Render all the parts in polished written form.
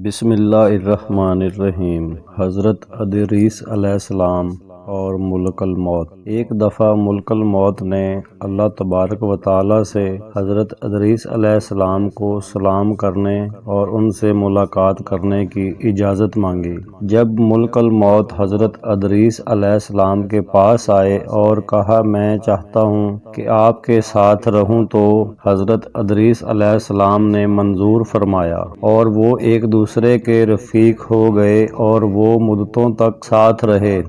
بسم اللہ الرحمن الرحیم۔ حضرت ادریس علیہ السلام اور ملک الموت۔ ایک دفعہ ملک الموت نے اللہ تبارک و تعالی سے حضرت ادریس علیہ السلام کو سلام کرنے اور ان سے ملاقات کرنے کی اجازت مانگی۔ جب ملک الموت حضرت ادریس علیہ السلام کے پاس آئے اور کہا میں چاہتا ہوں کہ آپ کے ساتھ رہوں، تو حضرت ادریس علیہ السلام نے منظور فرمایا اور وہ ایک دوسرے کے رفیق ہو گئے اور وہ مدتوں تک ساتھ رہے۔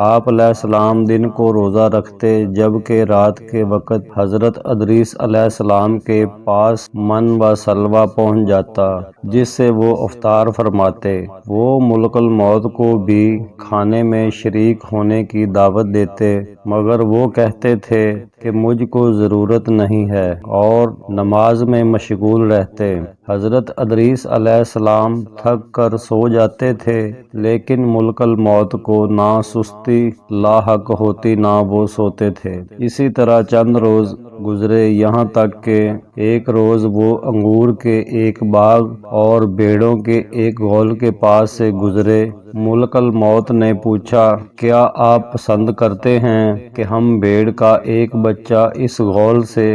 آپ علیہ السلام دن کو روزہ رکھتے، جبکہ رات کے وقت حضرت ادریس علیہ السلام کے پاس من و سلوہ پہنچ جاتا، جس سے وہ افطار فرماتے۔ وہ ملک الموت کو بھی کھانے میں شریک ہونے کی دعوت دیتے، مگر وہ کہتے تھے کہ مجھ کو ضرورت نہیں ہے اور نماز میں مشغول رہتے۔ حضرت ادریس علیہ السلام تھک کر سو جاتے تھے، لیکن ملک الموت کو نہ سستی لاحق ہوتی نہ وہ سوتے تھے۔ اسی طرح چند روز گزرے، یہاں تک کہ ایک روز وہ انگور کے ایک باغ اور بھیڑوں کے ایک غول کے پاس سے گزرے۔ ملک الموت نے پوچھا، کیا آپ پسند کرتے ہیں کہ ہم بھیڑ کا ایک بچہ اس غول سے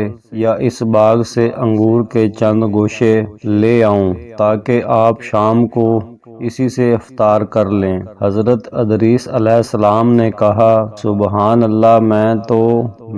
یا اس باغ سے انگور کے چند گوشے لے آؤں تاکہ آپ شام کو اسی سے افطار کر لیں؟ حضرت ادریس علیہ السلام نے کہا، سبحان اللہ،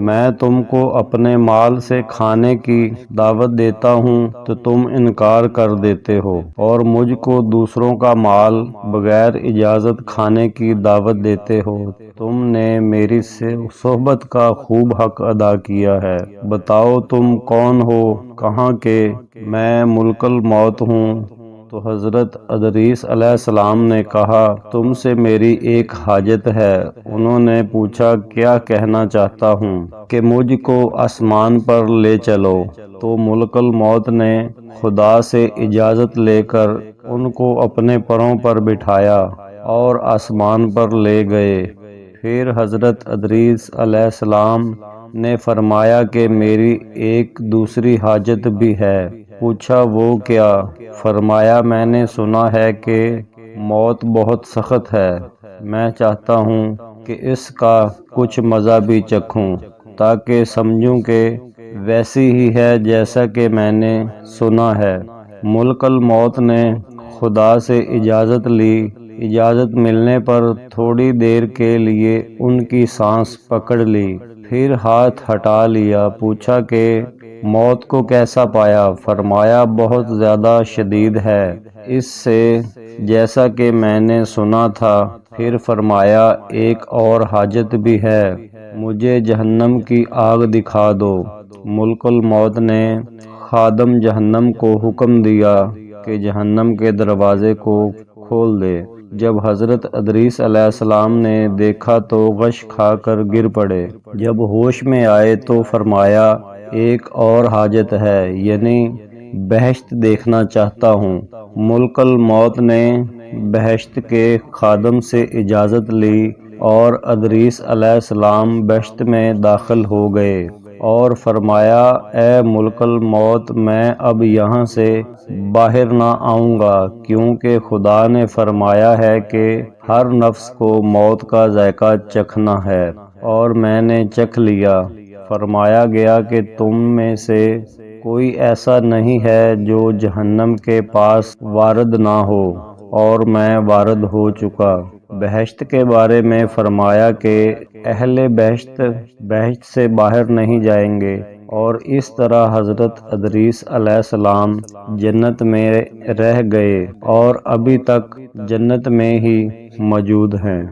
میں تم کو اپنے مال سے کھانے کی دعوت دیتا ہوں تو تم انکار کر دیتے ہو، اور مجھ کو دوسروں کا مال بغیر اجازت کھانے کی دعوت دیتے ہو۔ تم نے میری صحبت کا خوب حق ادا کیا ہے۔ بتاؤ تم کون ہو، کہاں کے؟ میں ملک الموت ہوں۔ تو حضرت ادریس علیہ السلام نے کہا، تم سے میری ایک حاجت ہے۔ انہوں نے پوچھا، کیا کہنا چاہتا ہوں؟ کہ مجھ کو آسمان پر لے چلو۔ تو ملک الموت نے خدا سے اجازت لے کر ان کو اپنے پروں پر بٹھایا اور آسمان پر لے گئے۔ پھر حضرت ادریس علیہ السلام نے فرمایا کہ میری ایک دوسری حاجت بھی ہے۔ پوچھا، وہ کیا؟ فرمایا، میں نے سنا ہے کہ موت بہت سخت ہے۔ میں چاہتا ہوں کہ اس کا کچھ مزہ بھی چکھوں تاکہ سمجھوں کہ ویسی ہی ہے جیسا کہ میں نے سنا ہے۔ ملک الموت نے خدا سے اجازت لی۔ اجازت ملنے پر تھوڑی دیر کے لیے ان کی سانس پکڑ لی، پھر ہاتھ ہٹا لیا۔ پوچھا کہ موت کو کیسا پایا؟ فرمایا، بہت زیادہ شدید ہے، اس سے جیسا کہ میں نے سنا تھا۔ پھر فرمایا، ایک اور حاجت بھی ہے، مجھے جہنم کی آگ دکھا دو۔ ملک الموت نے خادم جہنم کو حکم دیا کہ جہنم کے دروازے کو کھول دے۔ جب حضرت ادریس علیہ السلام نے دیکھا تو غش کھا کر گر پڑے۔ جب ہوش میں آئے تو فرمایا، ایک اور حاجت ہے، یعنی بہشت دیکھنا چاہتا ہوں۔ ملک الموت نے بہشت کے خادم سے اجازت لی اور ادریس علیہ السلام بہشت میں داخل ہو گئے اور فرمایا، اے ملک الموت، میں اب یہاں سے باہر نہ آؤں گا، کیونکہ خدا نے فرمایا ہے کہ ہر نفس کو موت کا ذائقہ چکھنا ہے، اور میں نے چکھ لیا۔ فرمایا گیا کہ تم میں سے کوئی ایسا نہیں ہے جو جہنم کے پاس وارد نہ ہو، اور میں وارد ہو چکا۔ بہشت کے بارے میں فرمایا کہ اہل بہشت سے باہر نہیں جائیں گے، اور اس طرح حضرت ادریس علیہ السلام جنت میں رہ گئے اور ابھی تک جنت میں ہی موجود ہیں۔